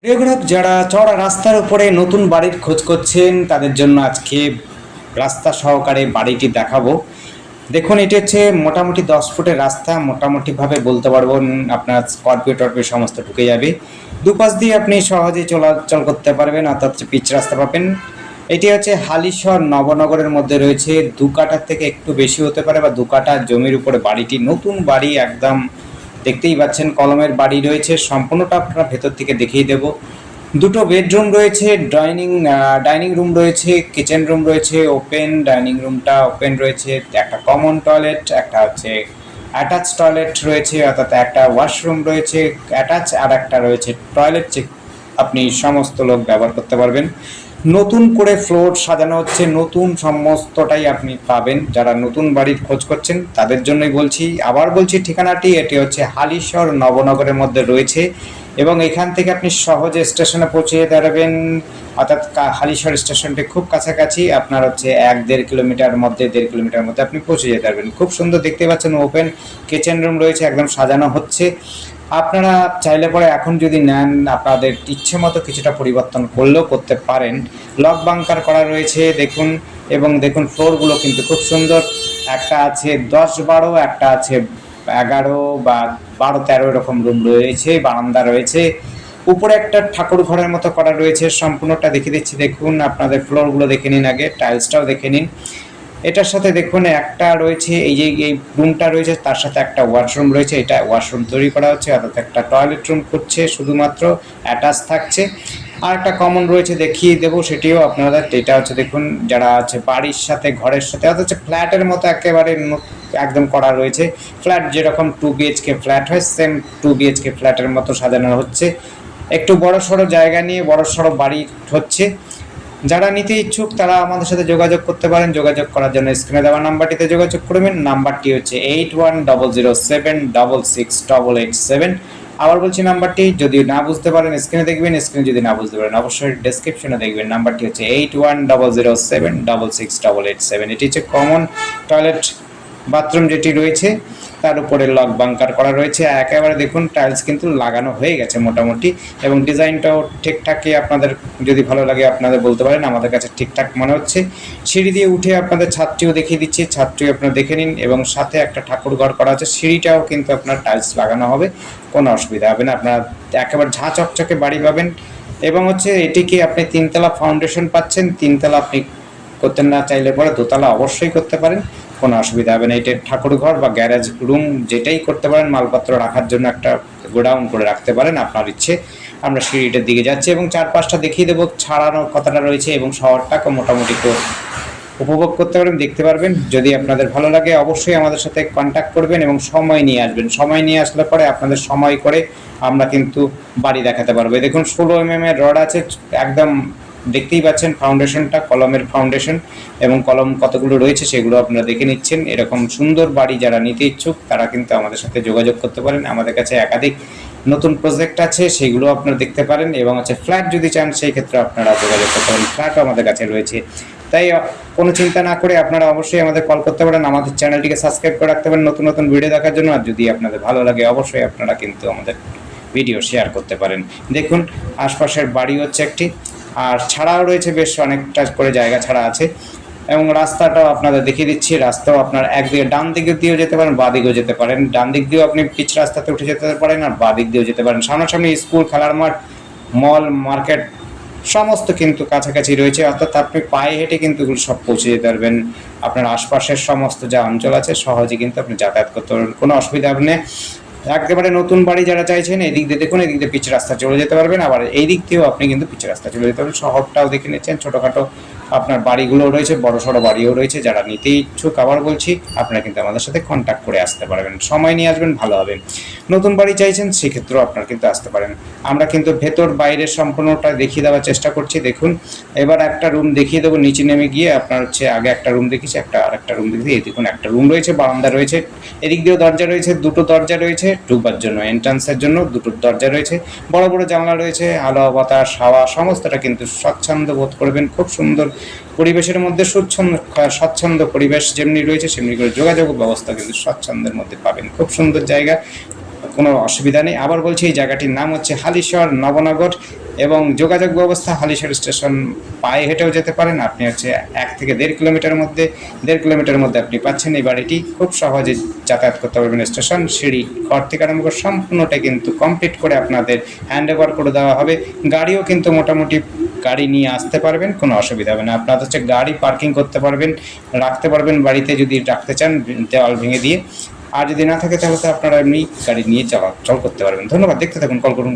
প্রিয় গ্রাহক, যারা চওড়া রাস্তার উপরে নতুন বাড়ির খোঁজ করছেন তাদের জন্য আজকে রাস্তা সহকারে বাড়িটি দেখাবো। দেখুন, এটি হচ্ছে মোটামুটি 10 ফুটের রাস্তা। মোটামুটিভাবে বলতে পারবো আপনার স্করপিও টরপিও সমস্ত ঢুকে যাবে। দুপাশ দিয়ে আপনি সহজেই চলাচল করতে পারবেন, অর্থাৎ পিচ রাস্তা পাবেন। এটি হচ্ছে হালিশহর নবনগরের মধ্যে রয়েছে। 2 কাঠার থেকে একটু বেশি হতে পারে বা 2 কাঠা জমির উপরে বাড়িটি, নতুন বাড়ি একদম। দেখতেই পাচ্ছেন কলমের বাড়ি রয়েছে, সম্পূর্ণটা আপনারা ভেতর থেকে দেখিয়ে দেব। দুটো বেডরুম রয়েছে, ডাইনিং রুম রয়েছে, কিচেন রুম রয়েছে ওপেন। ডাইনিং রুমটা ওপেন রয়েছে, একটা কমন টয়লেট, একটা হচ্ছে অ্যাটাচ টয়লেট রয়েছে, অর্থাৎ একটা ওয়াশরুম রয়েছে অ্যাটাচ, আর একটা রয়েছে টয়লেট, আপনি সমস্ত লোক ব্যবহার করতে পারবেন। নতুন করে ফ্লোর সাজানো হচ্ছে, নতুন সমস্তটাই আপনি পাবেন। যারা নতুন বাড়ির খোঁজ করছেন তাদের জন্যই বলছি, আবার বলছি ঠিকানাটি, এটি হচ্ছে হালিশহর নবনগরের মধ্যে রয়েছে এবং এখান থেকে আপনি সহজে স্টেশনে পৌঁছে যেতে পারবেন। অর্থাৎ হালিশহর স্টেশনটি খুব কাছাকাছি, আপনার হচ্ছে 1-1.5 কিলোমিটার মধ্যে আপনি পৌঁছে যেতে পারবেন। খুব সুন্দর দেখতে পাচ্ছেন, ওপেন কিচেন রুম রয়েছে, একদম সাজানো হচ্ছে। আপনারা চাইলে পরে এখন যদি নেন, আপনাদের ইচ্ছে মতো কিছুটা পরিবর্তন করলেও করতে পারেন। লক বাংকার করা রয়েছে দেখুন, এবং দেখুন ফ্লোরগুলো কিন্তু খুব সুন্দর। একটা আছে 10-12, একটা আছে 11 বা 12-13 এরকম রুম রয়েছে, বারান্দা রয়েছে। উপরে একটা ঠাকুর ঘরের মতো করা রয়েছে, সম্পূর্ণটা দেখিয়ে দিচ্ছি। দেখুন, আপনাদের ফ্লোরগুলো দেখে নিন, আগে টাইলসটাও দেখে নিন। এটার সাথে দেখুন একটা রয়েছে, এই যে এই রুমটা রয়েছে তার সাথে একটা ওয়াশরুম রয়েছে। এটা ওয়াশরুম তৈরি করা হচ্ছে, অর্থাৎ একটা টয়লেট রুম করছে, শুধুমাত্র অ্যাটাচ থাকছে। আর একটা কমন রয়েছে, দেখিয়ে দেবো সেটিও আপনারা। এটা হচ্ছে দেখুন, যারা আছে বাড়ির সাথে ঘরের সাথে, অর্থাৎ হচ্ছে ফ্ল্যাটের মতো একেবারে একদম করা রয়েছে। ফ্ল্যাট যেরকম 2 BHK ফ্ল্যাট হয়, সেম 2 BHK ফ্ল্যাটের মতো সাজানো হচ্ছে। একটু বড় সড়ো জায়গা নিয়ে বড় সড়ো বাড়ি হচ্ছে। যারা নিতে ইচ্ছুক তারা আমাদের সাথে যোগাযোগ করতে পারেন। যোগাযোগ করার জন্য স্ক্রিনে দেওয়া নাম্বারটিতে যোগাযোগ করবেন। নাম্বারটি হচ্ছে 8100766887। আবার বলছি, নাম্বারটি যদি না বুঝতে পারেন স্ক্রিনে দেখবেন, স্ক্রিনে যদি না বুঝতে পারেন অবশ্যই ডেসক্রিপশনে দেখবেন। নাম্বারটি হচ্ছে 8100766887। এটি হচ্ছে কমন টয়লেট বাথরুম যেটি রয়েছে, তার উপরে লক বাংকার করা রয়েছে। একেবারে দেখুন টাইলস কিন্তু লাগানো হয়ে গেছে মোটামুটি, এবং ডিজাইনটাও ঠিকঠাকই। আপনাদের যদি ভালো লাগে আপনাদের বলতে পারেন, আমাদের কাছে ঠিকঠাক মনে হচ্ছে। সিঁড়ি দিয়ে উঠে আপনাদের ছাদটিও দেখিয়ে দিচ্ছি, ছাদটিও আপনারা দেখে নিন, এবং সাথে একটা ঠাকুর ঘর করা আছে। সিঁড়িটাও কিন্তু আপনার টাইলস লাগানো হবে, কোনো অসুবিধা হবে না। আপনারা একেবারে ঝাঁ চকচকে বাড়ি পাবেন। এবং হচ্ছে এটিকে আপনি 3তলা ফাউন্ডেশন পাচ্ছেন। 3তলা আপনি করতে না চাইলে পরে 2তলা অবশ্যই করতে পারেন, কোনো অসুবিধা হবে না। এটা ঠাকুর ঘর বা গ্যারেজ রুম যেটাই করতে পারেন, মালপত্র রাখার জন্য একটা গোডাউন করে রাখতে পারেন, আপনার ইচ্ছে। আমরা সিঁড়িটার দিকে যাচ্ছি এবং চারপাশটা দেখিয়ে দেবো, ছাড়ানোর কথাটা রয়েছে, এবং শহরটাকে মোটামুটি উপভোগ করতে পারবেন, দেখতে পারবেন। যদি আপনাদের ভালো লাগে অবশ্যই আমাদের সাথে কন্ট্যাক্ট করবেন এবং সময় নিয়ে আসবেন। সময় নিয়ে আসলে পরে আপনাদের সময় করে আমরা কিন্তু বাড়ি দেখাতে পারবো। দেখুন 16 mm এর রড আছে, একদম দেখতেই পাচ্ছেন ফাউন্ডেশনটা, কলমের ফাউন্ডেশন, এবং কলম কতগুলো রয়েছে সেগুলো আপনারা দেখে নিচ্ছেন। এরকম সুন্দর বাড়ি যারা নিতে ইচ্ছুক তারা কিন্তু আমাদের সাথে যোগাযোগ করতে পারেন। আমাদের কাছে একাধিক নতুন প্রজেক্ট আছে, সেগুলো আপনারা দেখতে পারেন। এবং হচ্ছে ফ্ল্যাট যদি চান সেই ক্ষেত্রে আপনারা যোগাযোগ করতে পারেন, ফ্ল্যাটও আমাদের কাছে রয়েছে। তাই কোনো চিন্তা না করে আপনারা অবশ্যই আমাদের কল করতে পারেন। আমাদের চ্যানেলটিকে সাবস্ক্রাইব করে রাখতে পারেন নতুন নতুন ভিডিও দেখার জন্য। আর যদি আপনাদের ভালো লাগে অবশ্যই আপনারা কিন্তু আমাদের ভিডিও শেয়ার করতে পারেন। দেখুন আশপাশের বাড়ি হচ্ছে একটি, আর ছাড়াও রয়েছে, বেশ অনেকটা করে জায়গা ছাড়া আছে। এবং রাস্তাটাও আপনাদের দেখিয়ে দিচ্ছি। রাস্তাও আপনার একদিকে ডান দিক দিয়েও যেতে পারেন, বাঁ দিকেও যেতে পারেন। ডান দিক দিয়েও আপনি পিচ রাস্তাতে উঠে যেতে পারেন, আর বাঁ দিক দিয়েও যেতে পারেন। সামনাসামনি স্কুল, খেলার মাঠ, মল, মার্কেট সমস্ত কিন্তু কাছাকাছি রয়েছে, অর্থাৎ আপনি পায়ে হেঁটে কিন্তু এগুলো সব পৌঁছে যেতে পারবেন। আপনার আশপাশের সমস্ত যা অঞ্চল আছে সহজে কিন্তু আপনি যাতায়াত করতে পারবেন, কোনো অসুবিধা হবে না। একেবারে নতুন বাড়ি যারা চাইছেন, এদিক দিয়ে দেখুন, এদিক দিয়ে পিচ রাস্তা চলে যেতে পারবেন, আবার এই দিক দিয়েও আপনি কিন্তু পিচ রাস্তা চলে যেতে পারবেন। শহরটাও দেখে নিচ্ছেন, ছোটোখাটো আপনার বাড়িগুলোও রয়েছে, বড় সড়ো বাড়িও রয়েছে। যারা নিতে ইচ্ছুক আবার বলছি, আপনারা কিন্তু আমাদের সাথে কন্ট্যাক্ট করে আসতে পারবেন। সময় নিয়ে আসবেন, ভালো হবে। নতুন বাড়ি চাইছেন সেক্ষেত্রেও আপনারা কিন্তু আসতে পারেন। আমরা কিন্তু ভেতর বাইরের সম্পূর্ণটা দেখিয়ে দেওয়ার চেষ্টা করছি। দেখুন এবার একটা রুম দেখিয়ে দেবো, নিচে নেমে গিয়ে আপনার হচ্ছে আগে একটা রুম দেখিয়েছি, আরেকটা রুম দেখিয়ে। এই দেখুন একটা রুম রয়েছে, বারান্দা রয়েছে, এদিক দিয়েও দরজা রয়েছে, দুটো দরজা রয়েছে ঢুকবার জন্য, এন্ট্রান্সের জন্য দুটো দরজা রয়েছে, বড় বড় জানলা রয়েছে। আলো বাতাস হাওয়া সমস্তটা কিন্তু স্বচ্ছন্দ বোধ করবেন। খুব সুন্দর পরিবেশের মধ্যে, স্বচ্ছন্দ পরিবেশ যেমনি রয়েছে সেমনি করে যোগাযোগ ব্যবস্থা কিন্তু স্বচ্ছন্দের মধ্যে পাবেন। খুব সুন্দর জায়গা। কোনো অসুবিধা নেই। আবার বলছি, এই জায়গাটির নাম হচ্ছে হালিশহর নবনগর, এবং যোগাযোগ ব্যবস্থা হালিশহর স্টেশন পায়ে হেঁটেও যেতে পারেন। আপনি হচ্ছে 1 থেকে 1.5 কিলোমিটারের মধ্যে আপনি পাচ্ছেন এই বাড়িটি। খুব সহজে যাতায়াত করতে পারবেন। স্টেশন, সিঁড়ি, ঘর থেকে আরম্ভ করে সম্পূর্ণটা কিন্তু কমপ্লিট করে আপনাদের হ্যান্ড ওভার করে দেওয়া হবে। গাড়িও কিন্তু মোটামুটি গাড়ি নিয়ে আসতে পারবেন, কোনো অসুবিধা হবে না। আপনারা হচ্ছে গাড়ি পার্কিং করতে পারবেন, রাখতে পারবেন বাড়িতে যদি রাখতে চান দেওয়াল ভেঙে দিয়ে। আর যদি না থাকে তাহলে তো আপনারা এমনি গাড়ি নিয়ে চলাচল করতে পারবেন। ধন্যবাদ, দেখতে থাকুন, কল করুন।